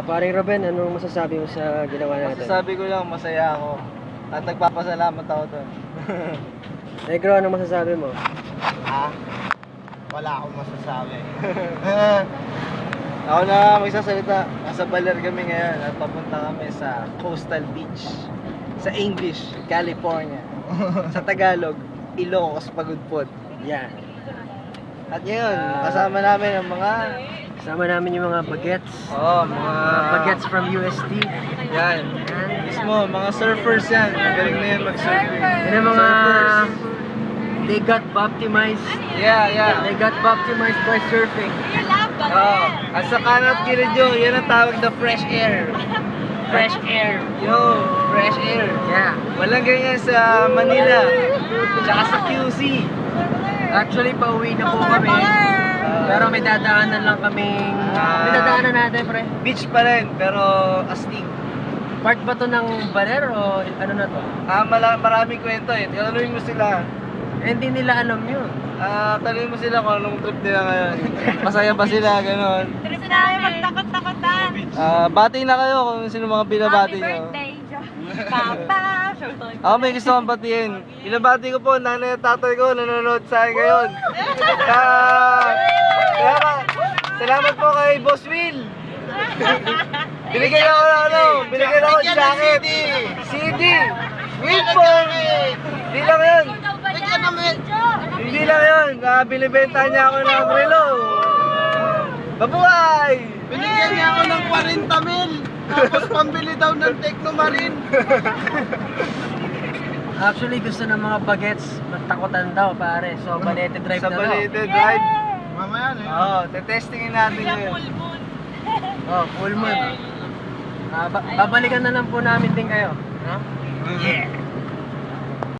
Paring Ruben, anong masasabi mo sa ginawa natin? Masasabi ko lang, masaya ako. At nagpapasalamat ako doon. Negro, anong masasabi mo? Ha? Wala akong masasabi. Ako na magsasalita. Nasa Baler kami ngayon at papunta kami sa Coastal Beach. Sa English, California. Sa Tagalog, Ilocos Pagudpod. Yan. At ngayon, kasama namin ang mga... Kasama namin yung mga bagets. mga Bagets from UST. Yan. Mismo, mga surfers yan. Magaling na yan mag-surfing. Yan ang mga... They got baptized. Yeah. They got baptized by surfing. At sa kanat kilid yun, yan ang tawag na fresh air. Fresh air. Yo, fresh air. Yeah. Walang ganyan sa Manila. Tsaka sa QC. Actually, pauwi na po kami. Pero may dadaanan lang kaming... may dadaanan natin, pre. Beach pa rin, pero astig. Part ba to ng Baler o ano na to? Maraming kwento eh. Tanungin mo sila. Hindi nila alam yun. Tanungin mo sila kung anong trip nila ngayon. Masaya ba sila, gano'n. Gusto namin magtakot-takotan. Bati na kayo kung sino mga binabati Happy nyo. birthday, Papa. Ako may gusto kong batiin. Binabati ko po, nanay at tatay ko nanonood sa akin ngayon. Salamat po kay Boss Will. Binigyan ako ng binigyan ako ng jacket. CD. Will po. Hindi lang yun. Hindi lang yun. Binibenta niya ako ng relo. Babuhay! Binigyan niya ako ng 40 mil. Tapos pambili daw ng Technomarine. Actually, gusto ng mga bagets magtakutan daw, pare. So, Balete Drive Sa na Balete Drive. Mamaya na yun. Oo, tetestingin natin yun. daw. Full moon. Babalikan na lang po namin din kayo. No? Yeah.